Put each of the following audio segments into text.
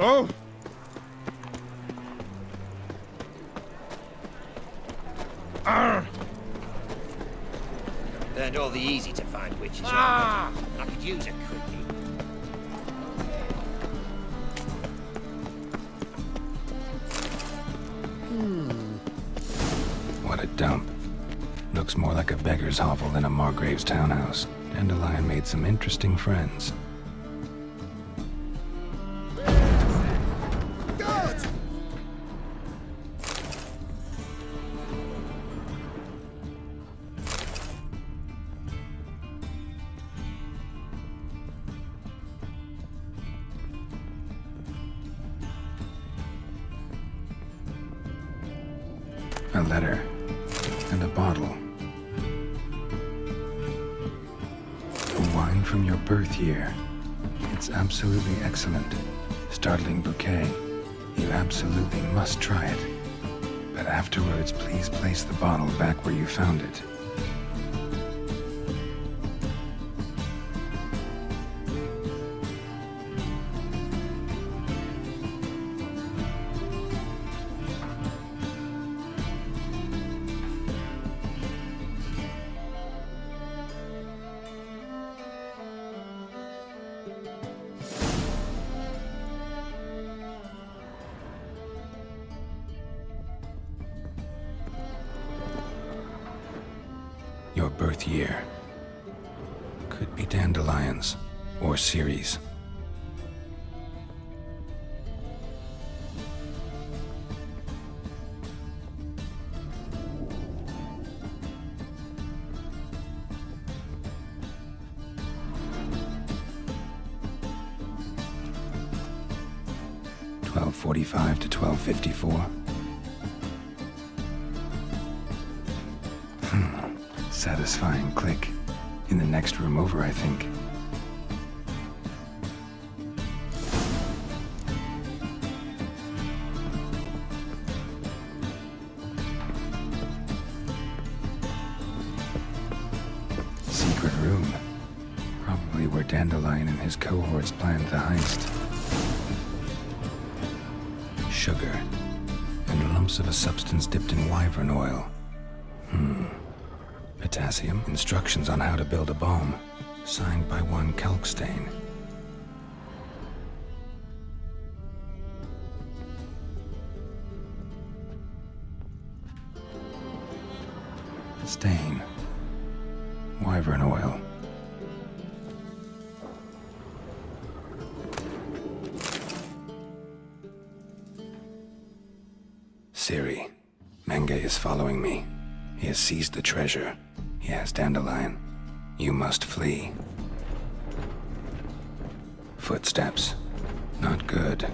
Oh! Arr! Learned all the easy-to-find witches. Ah! I could use a quickie. What a dump. Looks more like a beggar's hovel than a Margrave's townhouse. Dandelion made some interesting friends. A letter. And a bottle. A wine from your birth year. It's absolutely excellent. Startling bouquet. You absolutely must try it. But afterwards, please place the bottle back where you found it. Your birth year. Could be dandelions or Ceres. (12:45 to 12:54). Satisfying click. In the next room over, I think. Secret room. Probably where Dandelion and his cohorts planned the heist. Sugar. And lumps of a substance dipped in wyvern oil. Potassium. Instructions on how to build a bomb. Signed by one Kalkstain. Stain. Wyvern oil. Siri. Menge is following me. He has seized the treasure. He has Dandelion. You must flee. Footsteps. Not good.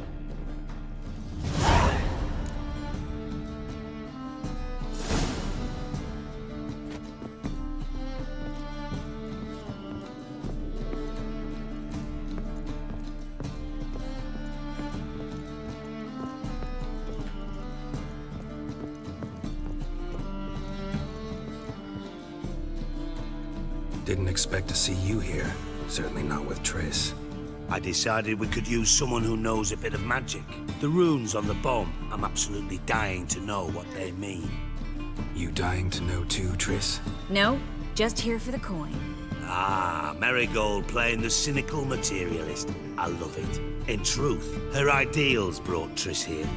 Didn't expect to see you here. Certainly not with Triss. I decided we could use someone who knows a bit of magic. The runes on the bomb, I'm absolutely dying to know what they mean. You dying to know too, Triss? No, just here for the coin. Ah, Marigold playing the cynical materialist. I love it. In truth, her ideals brought Triss here.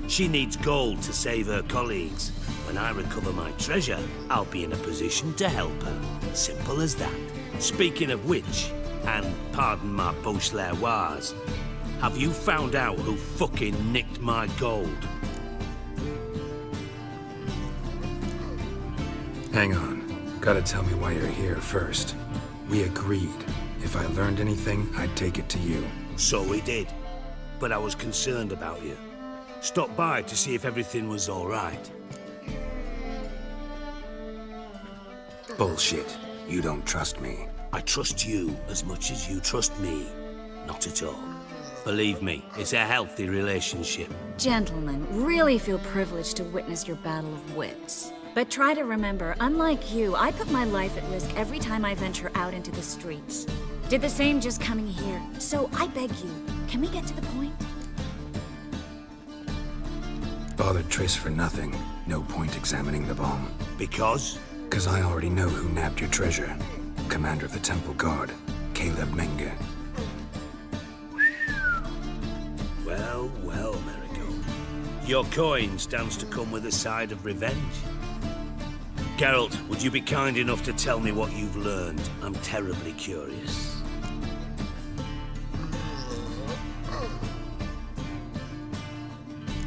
She needs gold to save her colleagues. When I recover my treasure, I'll be in a position to help her. Simple as that. Speaking of which, and pardon my Beauclervoise, have you found out who fucking nicked my gold? Hang on. Gotta tell me why you're here first. We agreed. If I learned anything, I'd take it to you. So we did. But I was concerned about you. Stopped by to see if everything was all right. Bullshit. You don't trust me. I trust you as much as you trust me. Not at all. Believe me, it's a healthy relationship. Gentlemen, really feel privileged to witness your battle of wits. But try to remember, unlike you, I put my life at risk every time I venture out into the streets. Did the same just coming here. So I beg you, can we get to the point? Bothered Triss for nothing. No point examining the bomb. Because? 'Cause I already know who nabbed your treasure. Commander of the Temple Guard, Caleb Menge. Well, well, Marigold. Your coin stands to come with a side of revenge. Geralt, would you be kind enough to tell me what you've learned? I'm terribly curious.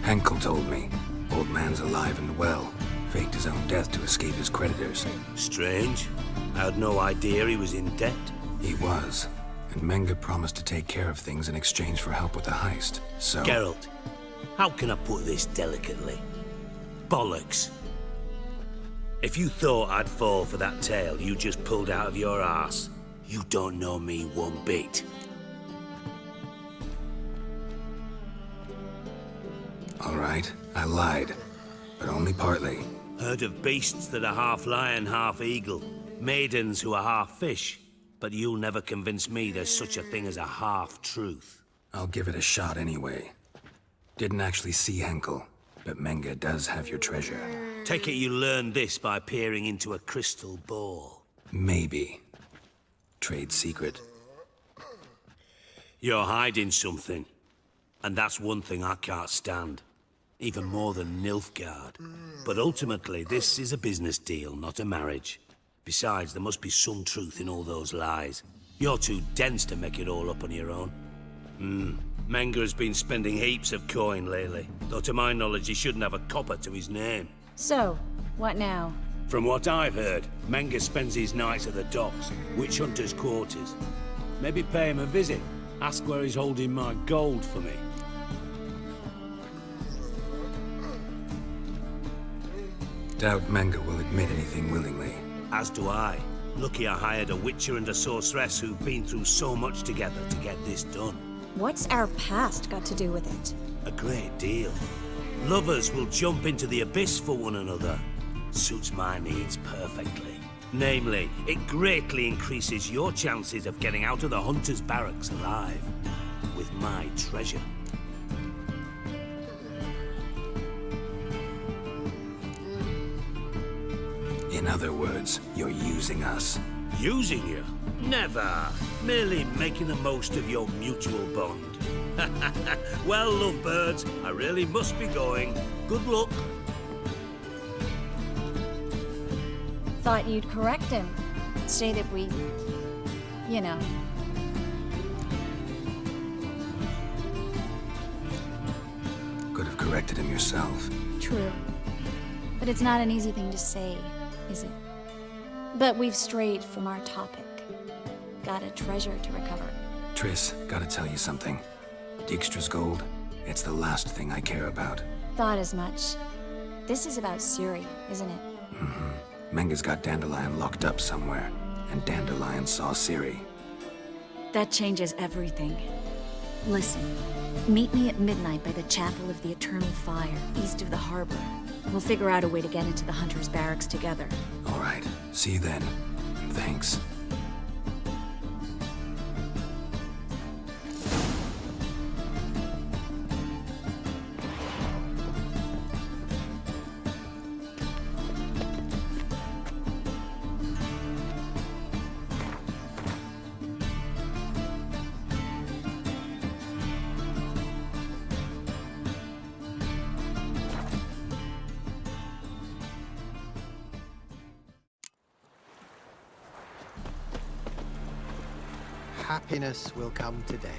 Henkel told me. Old man's alive and well. Faked his own death to escape his creditors. Strange. I had no idea he was in debt. He was. And Menge promised to take care of things in exchange for help with the heist. So... Geralt, how can I put this delicately? Bollocks. If you thought I'd fall for that tale you just pulled out of your arse, you don't know me one bit. All right, I lied. But only partly. Heard of beasts that are half lion, half eagle. Maidens who are half fish. But you'll never convince me there's such a thing as a half-truth. I'll give it a shot anyway. Didn't actually see Henkel, but Menge does have your treasure. Take it you learned this by peering into a crystal ball. Maybe. Trade secret. You're hiding something. And that's one thing I can't stand. Even more than Nilfgaard. But ultimately, this is a business deal, not a marriage. Besides, there must be some truth in all those lies. You're too dense to make it all up on your own. Menge has been spending heaps of coin lately. Though to my knowledge, he shouldn't have a copper to his name. So, what now? From what I've heard, Menge spends his nights at the docks, witch hunters' quarters. Maybe pay him a visit. Ask where he's holding my gold for me. Doubt Menge will admit anything willingly. As do I. Lucky I hired a witcher and a sorceress who've been through so much together to get this done. What's our past got to do with it? A great deal. Lovers will jump into the abyss for one another. Suits my needs perfectly. Namely, it greatly increases your chances of getting out of the hunter's barracks alive. With my treasure. In other words, you're using us. Using you? Never. Merely making the most of your mutual bond. Well, lovebirds, I really must be going. Good luck. Thought you'd correct him. Say that we... you know. Could have corrected him yourself. True. But it's not an easy thing to say, is it? But we've strayed from our topic. Got a treasure to recover. Triss, gotta tell you something. Dijkstra's gold, it's the last thing I care about. Thought as much. This is about Ciri, isn't it? Menge's got Dandelion locked up somewhere, and Dandelion saw Ciri. That changes everything. Listen, meet me at midnight by the Chapel of the Eternal Fire, east of the harbor. We'll figure out a way to get into the Hunter's barracks together. All right, see you then. Thanks. Happiness will come today.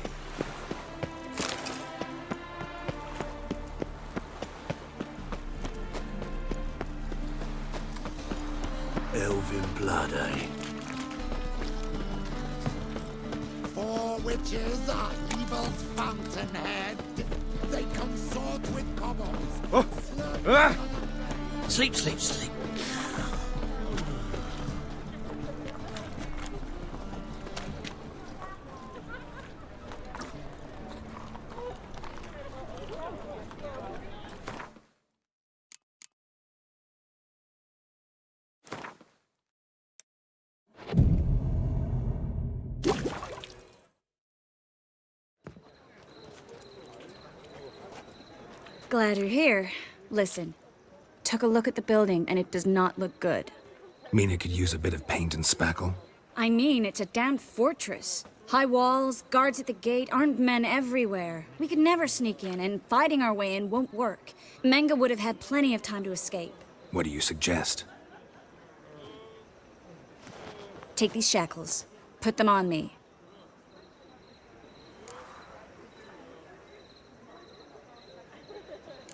Elven blood, eh? 4 witches are evil's fountainhead. They consort with cobbles. Sleep, sleep, sleep. Glad you're here. Listen, took a look at the building and it does not look good. Mean it could use a bit of paint and spackle? I mean, it's a damn fortress. High walls, guards at the gate, armed men everywhere. We could never sneak in, and fighting our way in won't work. Menge would have had plenty of time to escape. What do you suggest? Take these shackles. Put them on me.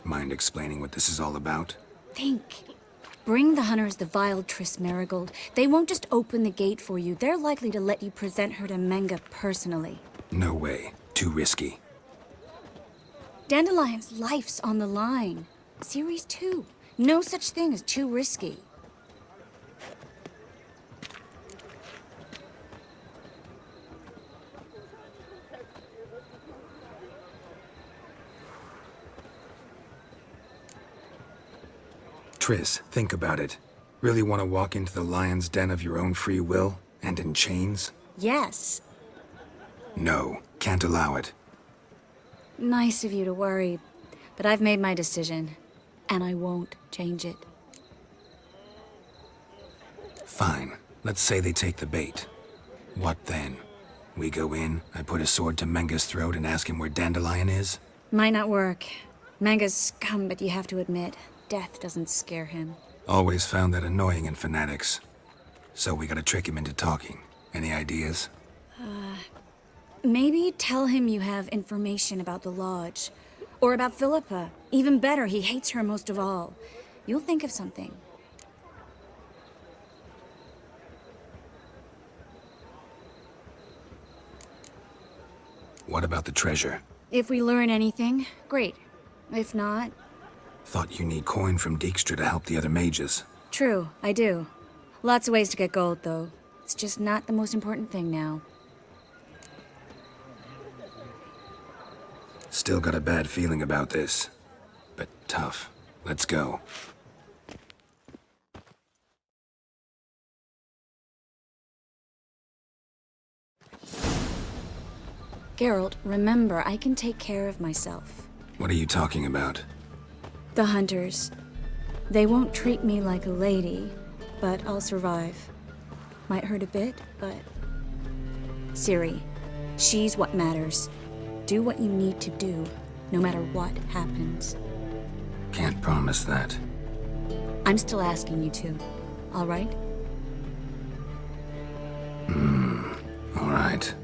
Mind explaining what this is all about? Think. Bring the hunters the vile Triss Marigold. They won't just open the gate for you. They're likely to let you present her to Menge personally. No way. Too risky. Dandelion's life's on the line. Series 2. No such thing as too risky. Triss, think about it. Really want to walk into the lion's den of your own free will? And in chains? Yes. No, can't allow it. Nice of you to worry, but I've made my decision, and I won't change it. Fine. Let's say they take the bait. What then? We go in, I put a sword to Menge's throat and ask him where Dandelion is? Might not work. Menge's scum, but you have to admit, death doesn't scare him. Always found that annoying in fanatics. So we gotta trick him into talking. Any ideas? Maybe tell him you have information about the Lodge. Or about Philippa. Even better, he hates her most of all. You'll think of something. What about the treasure? If we learn anything, great. If not, Thought you need coin from Dijkstra to help the other mages. true, I do. Lots of ways to get gold, though. It's just not the most important thing now. Still got a bad feeling about this. But tough. Let's go. Geralt, remember, I can take care of myself. What are you talking about? The hunters. They won't treat me like a lady, but I'll survive. Might hurt a bit, but... Ciri, she's what matters. Do what you need to do, no matter what happens. Can't promise that. I'm still asking you to, all right? All right.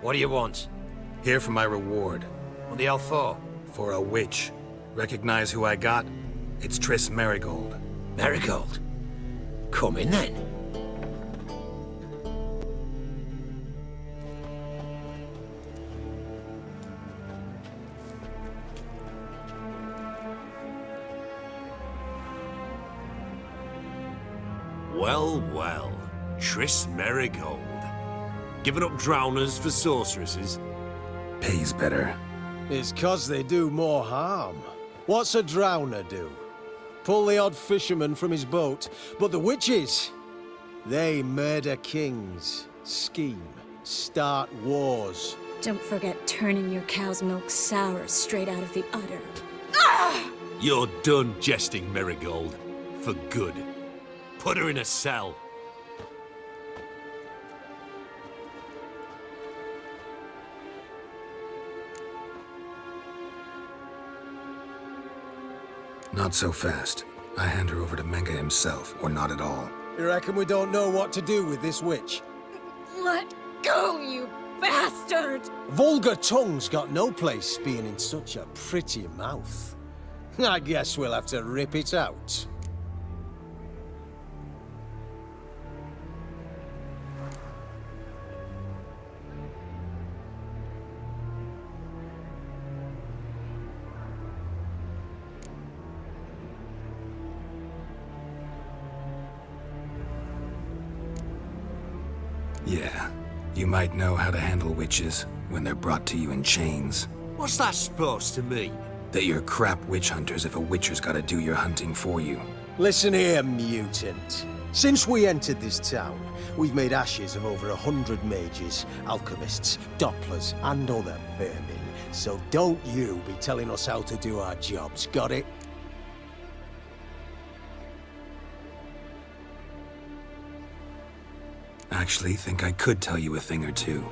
What do you want? Here for my reward. What the hell for? For a witch. Recognize who I got? It's Triss Marigold. Marigold. Come in then. Well, well. Triss Marigold. Giving up drowners for sorceresses? Pays better. It's 'cause they do more harm. What's a drowner do? Pull the odd fisherman from his boat. But the witches, they murder kings, scheme, start wars. Don't forget turning your cow's milk sour straight out of the udder. You're done jesting, Marigold. For good. Put her in a cell. Not so fast. I hand her over to Menge himself, or not at all. You reckon we don't know what to do with this witch? Let go, you bastard! Vulgar tongue's got no place being in such a pretty mouth. I guess we'll have to rip it out. Yeah, you might know how to handle witches when they're brought to you in chains. What's that supposed to mean? That you're crap witch hunters if a witcher's gotta do your hunting for you. Listen here, mutant. Since we entered this town, we've made ashes of over 100 mages, alchemists, dopplers, and other vermin. So don't you be telling us how to do our jobs, got it? Actually, think I could tell you a thing or two.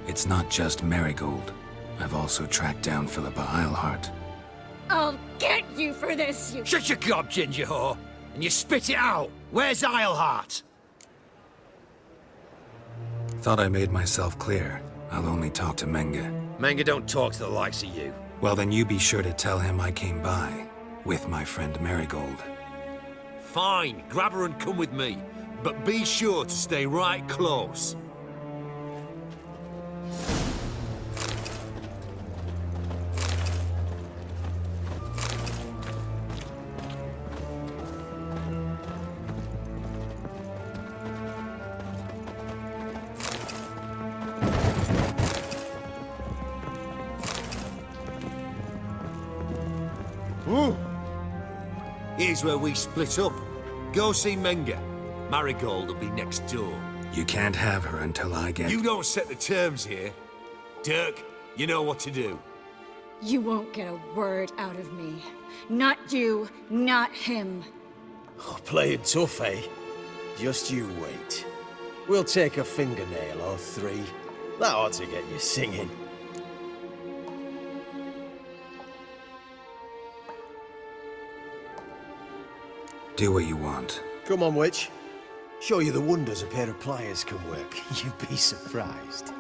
It's not just Marigold. I've also tracked down Philippa Eilhart. I'll get you for this, you... Shut your gob, ginger whore, and you spit it out. Where's Eilhart? Thought I made myself clear. I'll only talk to Menge. Menge don't talk to the likes of you. Well, then you be sure to tell him I came by, with my friend Marigold. Fine, grab her and come with me. But be sure to stay right close. Here's where we split up. Go see Menge. Marigold will be next door. You can't have her until I get... You don't set the terms here. Dirk, you know what to do. You won't get a word out of me. Not you, not him. Oh, playing tough, eh? Just you wait. We'll take a fingernail or three. That ought to get you singing. Do what you want. Come on, witch. Show you the wonders a pair of pliers can work. You'd be surprised.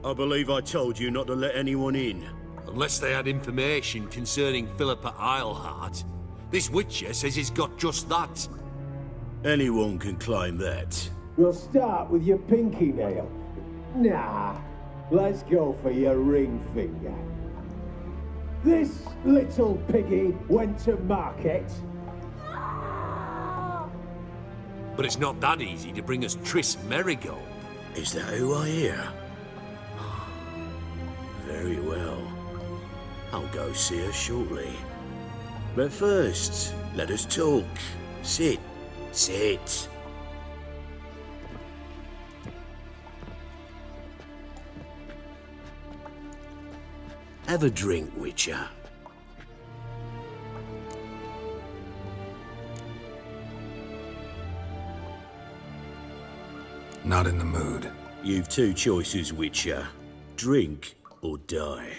I believe I told you not to let anyone in. Unless they had information concerning Philippa Eilhart. This witcher says he's got just that. Anyone can claim that. We'll start with your pinky nail. Nah, let's go for your ring finger. This little piggy went to market. But it's not that easy to bring us Triss Marigold. Is that who I hear? Very well. I'll go see her shortly. But first, let us talk. Sit. Sit. Have a drink, Witcher. Not in the mood. You've two choices, Witcher. Drink or die.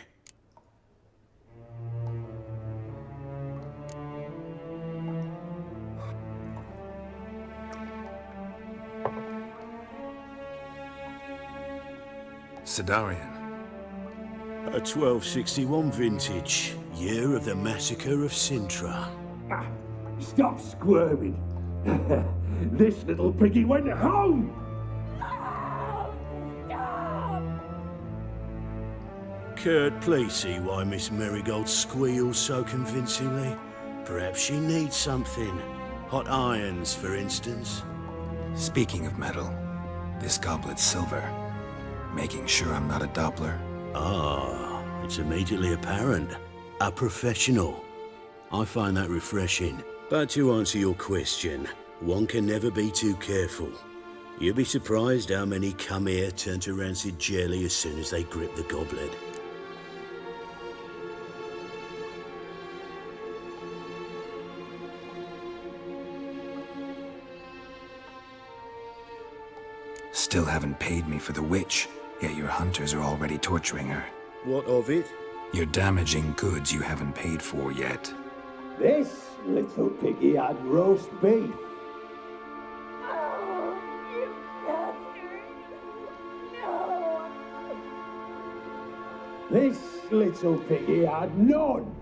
Sidarian. A 1261 vintage, year of the massacre of Sintra. Stop squirming. This little piggy went home. Kurt, please see why Miss Marigold squeals so convincingly. Perhaps she needs something. Hot irons, for instance. Speaking of metal, this goblet's silver. Making sure I'm not a Doppler. Ah, it's immediately apparent. A professional. I find that refreshing. But to answer your question, one can never be too careful. You'll be surprised how many come here turn to rancid jelly as soon as they grip the goblet. Still haven't paid me for the witch, yet your hunters are already torturing her. What of it? You're damaging goods you haven't paid for yet. This little piggy had roast beef. This little piggy had none.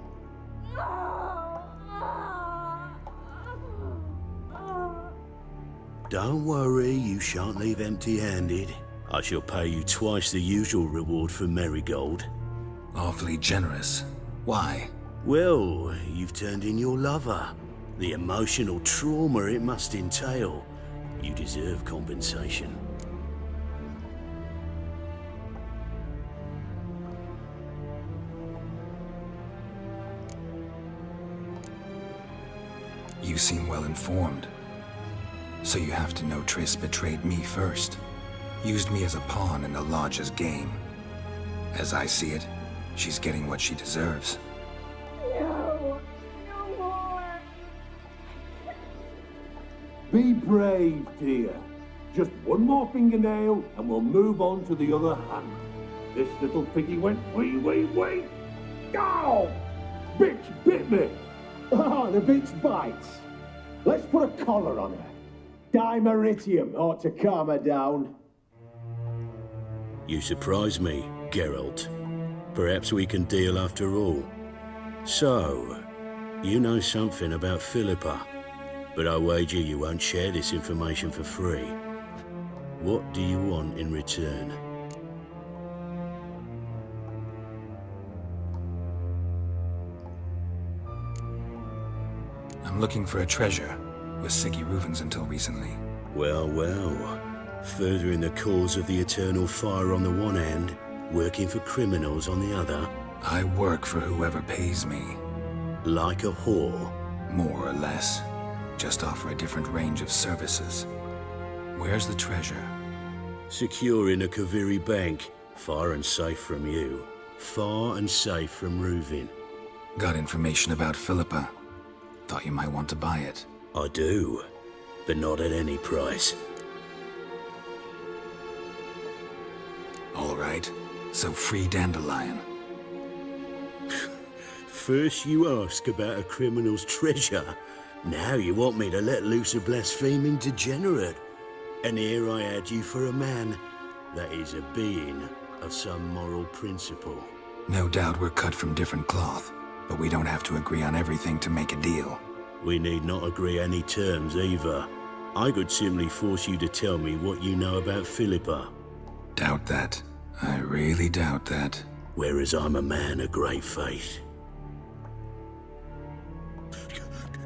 Don't worry, you shan't leave empty-handed. I shall pay you twice the usual reward for Marigold. Awfully generous. Why? Well, you've turned in your lover. The emotional trauma it must entail. You deserve compensation. You seem well informed. So you have to know Triss betrayed me first. Used me as a pawn in the Lodge's game. As I see it, she's getting what she deserves. No! No more! Be brave, dear. Just one more fingernail and we'll move on to the other hand. This little piggy went wee. Ow! Bitch bit me! Oh, the bitch bites. Let's put a collar on her. Dimeritium ought to calm her down. You surprise me, Geralt. Perhaps we can deal after all. So, you know something about Philippa, but I wager you won't share this information for free. What do you want in return? I'm looking for a treasure. Was Siggy Reuven's until recently. Well, well. Furthering the cause of the eternal fire on the one hand, working for criminals on the other. I work for whoever pays me. Like a whore. More or less. Just offer a different range of services. Where's the treasure? Secure in a Kaviri bank. Far and safe from you. Far and safe from Reuven. Got information about Philippa. Thought you might want to buy it. I do, but not at any price. All right, so free Dandelion. First you ask about a criminal's treasure. Now you want me to let loose a blaspheming degenerate. And here I had you for a man. That is a being of some moral principle. No doubt we're cut from different cloth, but we don't have to agree on everything to make a deal. We need not agree any terms either. I could simply force you to tell me what you know about Philippa. Doubt that. I really doubt that. Whereas I'm a man of great faith.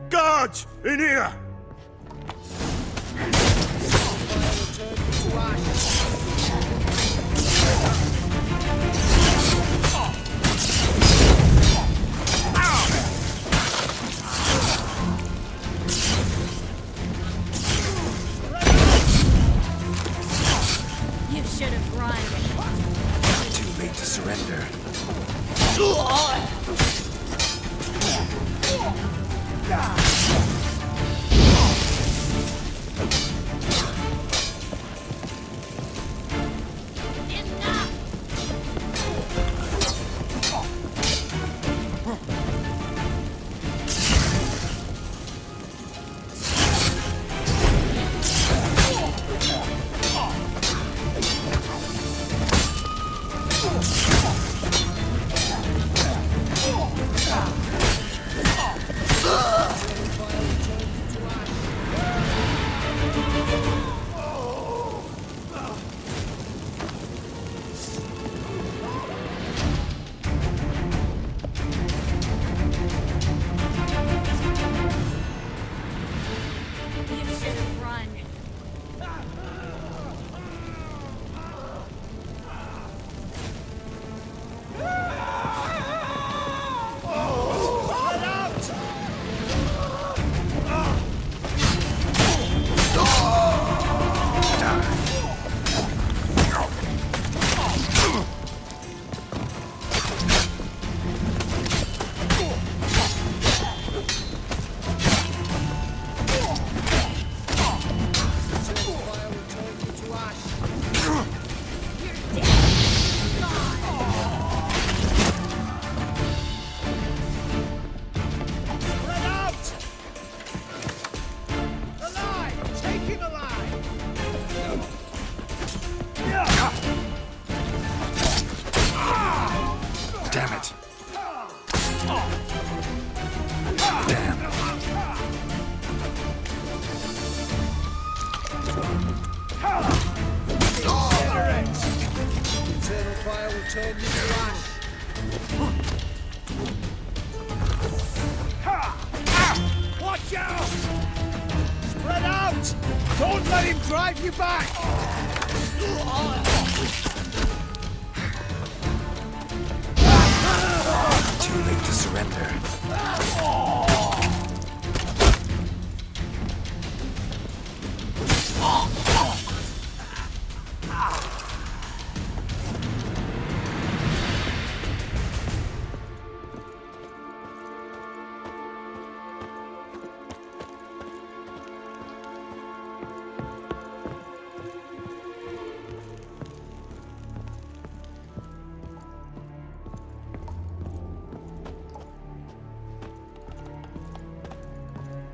Guards! In here! You should have run. Too late to surrender. turn you to ash. Watch out! Spread out! Don't let him drive you back! Too late to surrender.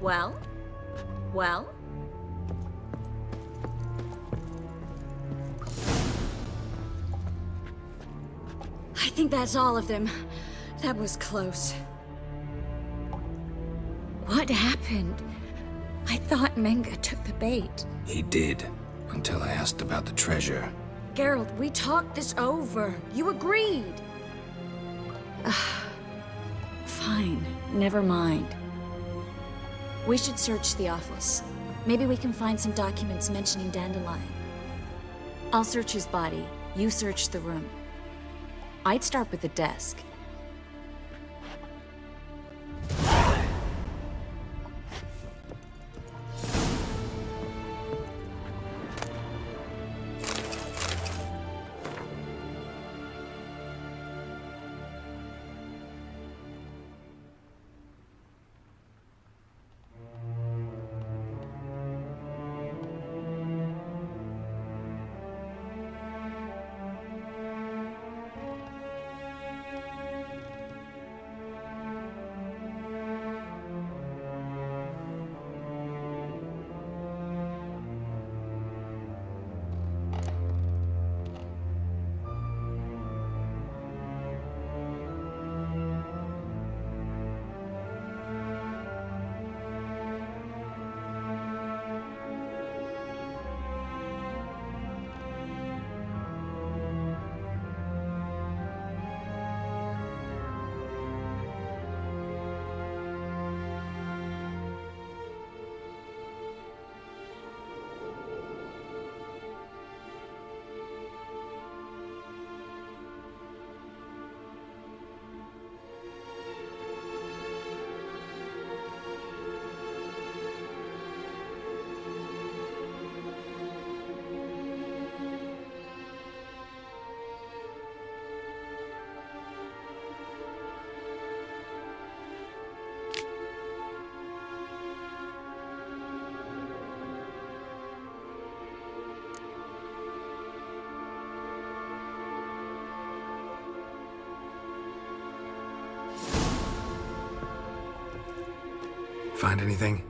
Well? Well? I think that's all of them. That was close. What happened? I thought Menga took the bait. He did, until I asked about the treasure. Geralt, we talked this over. You agreed. Fine, never mind. We should search the office. Maybe we can find some documents mentioning Dandelion. I'll search his body. You search the room. I'd start with the desk. Find anything?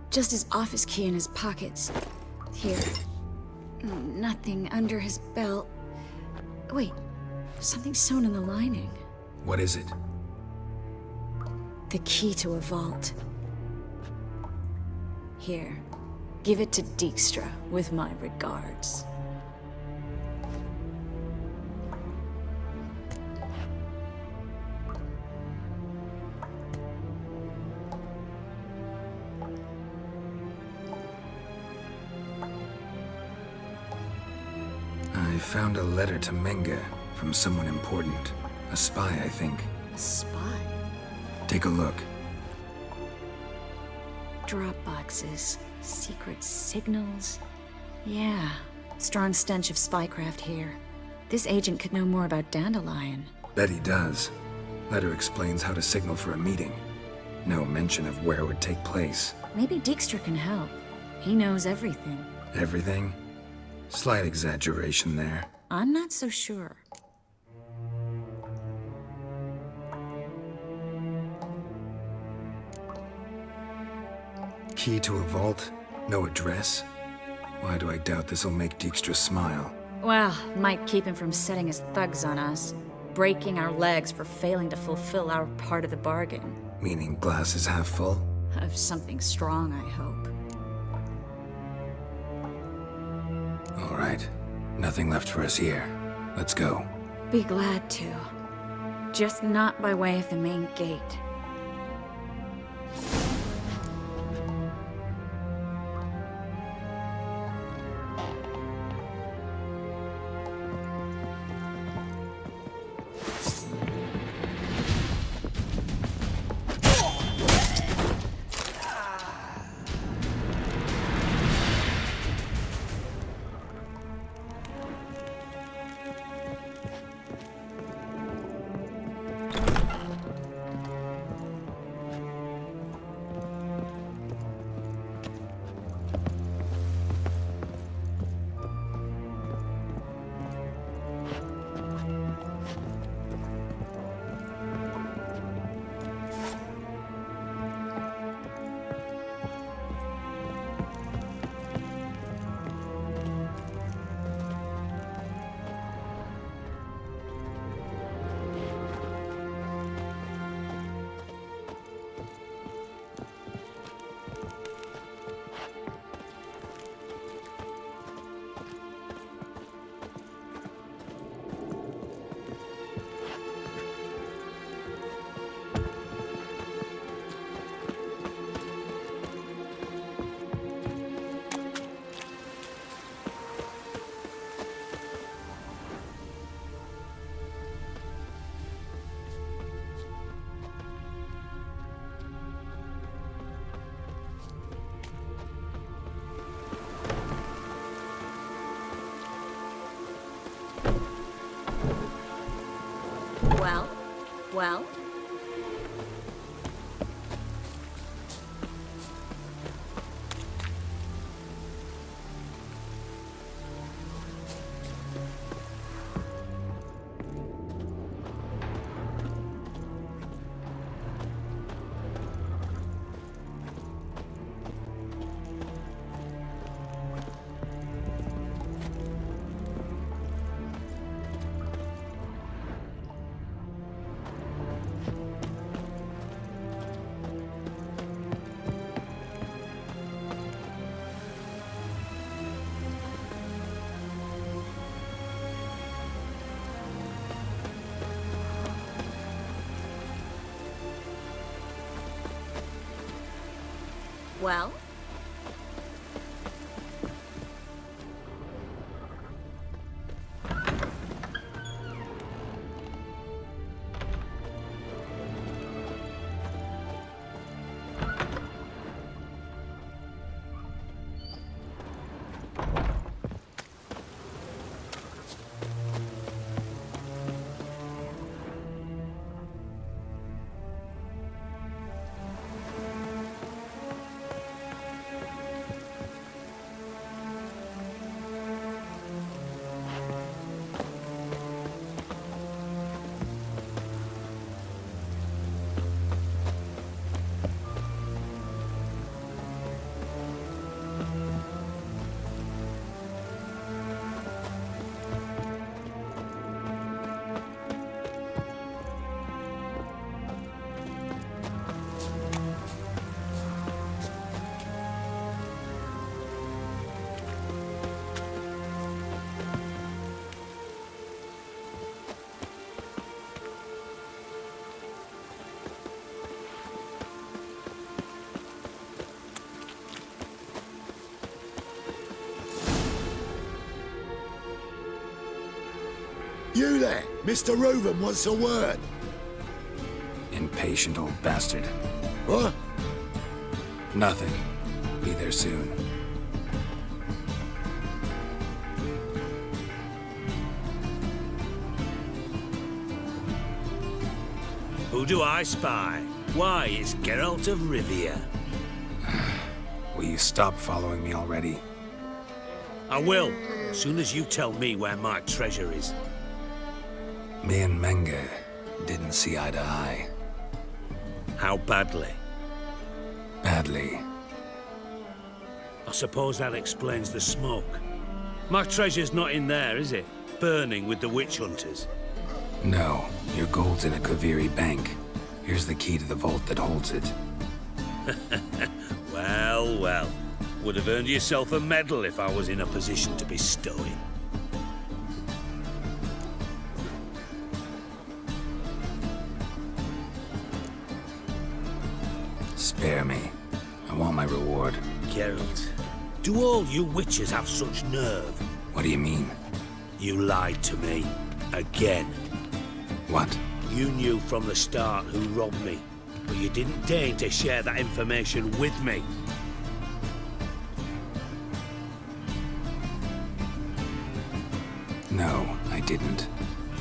Just his office key in his pockets. Here. Nothing under his belt. Wait, something sewn in the lining. What is it? The key to a vault. Here. Give it to Dijkstra with my regards. I found a letter to Menga from someone important. A spy, I think. A spy? Take a look. Drop boxes. Secret signals. Yeah. Strong stench of spycraft here. This agent could know more about Dandelion. Bet he does. Letter explains how to signal for a meeting. No mention of where it would take place. Maybe Dijkstra can help. He knows everything. Everything? Slight exaggeration there. I'm not so sure. Key to a vault? No address? Why do I doubt this'll make Dijkstra smile? Well, might keep him from setting his thugs on us. Breaking our legs for failing to fulfill our part of the bargain. Meaning glass is half full? Of something strong, I hope. All right. Nothing left for us here. Let's go. Be glad to. Just not by way of the main gate. Well? Well? You there, Mr. Reuven wants a word. Impatient old bastard. What? Nothing. Be there soon. Who do I spy? Why, it's Geralt of Rivia. Will you stop following me already? I will, as soon as you tell me where my treasure is. Me and Menge didn't see eye to eye. How badly? Badly. I suppose that explains the smoke. My treasure's not in there, is it? Burning with the witch hunters. No, your gold's in a Kaviri bank. Here's the key to the vault that holds it. Well, well. Would have earned yourself a medal if I was in a position to bestow it. Spare me. I want my reward. Geralt, do all you witches have such nerve? What do you mean? You lied to me. Again. What? You knew from the start who robbed me, but you didn't deign to share that information with me. No, I didn't.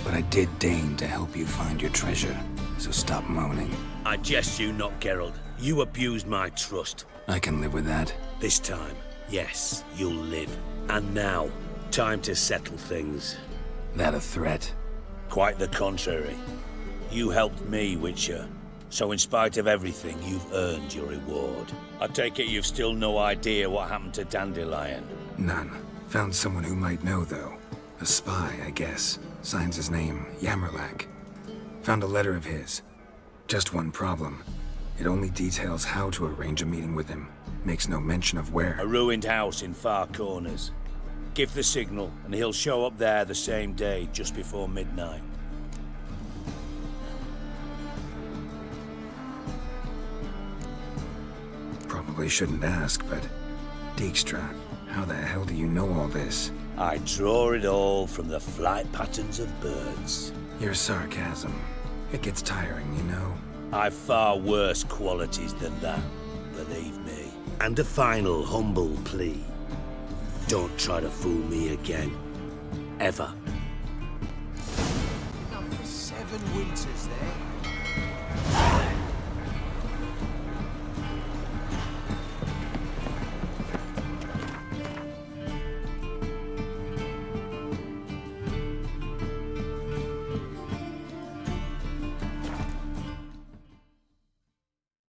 But I did deign to help you find your treasure, so stop moaning. I jest you not, Geralt. You abused my trust. I can live with that. This time, yes, you'll live. And now, time to settle things. That a threat? Quite the contrary. You helped me, Witcher. So in spite of everything, you've earned your reward. I take it you've still no idea what happened to Dandelion. None. Found someone who might know, though. A spy, I guess. Signs his name, Yamerlak. Found a letter of his. Just one problem. It only details how to arrange a meeting with him. Makes no mention of where. A ruined house in Far Corners. Give the signal, and he'll show up there the same day, just before midnight. Probably shouldn't ask, but... Dijkstra, how the hell do you know all this? I draw it all from the flight patterns of birds. Your sarcasm. It gets tiring, you know? I've far worse qualities than that, believe me. And a final humble plea. Don't try to fool me again. Ever. Enough for 7 winters there.